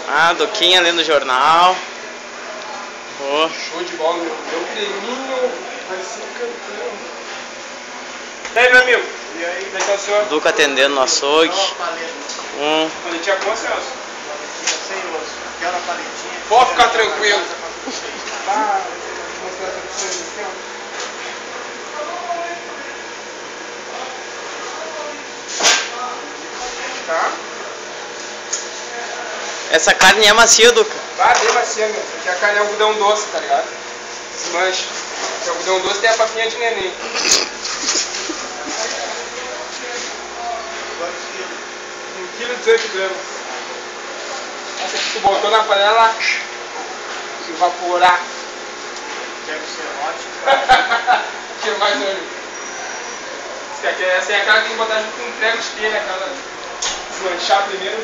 Ah, Duquinha lendo o jornal. Oh. Show de bola, meu treininho vai ser campeão. E aí, meu amigo? E aí, como é que é o senhor? Duca atendendo no açougue. Paletinha boa, Celso? Paletinha sem osso. Aquela paletinha. Pode ficar tranquilo. Ah, vou mostrar as opções aqui, ó. Tá? Essa carne é macia, Duca? Ah, bem macia, meu. Essa aqui é a carne algodão doce, tá ligado? Desmanche. Esse algodão doce tem a papinha de neném. Quantos quilos? 1,18 kg. Essa aqui tu botou na panela, evaporar. Quero ser ótimo. Que mais, meu amigo? Essa é aquela que tem que botar junto com um prego de telha, aquela desmanchar primeiro.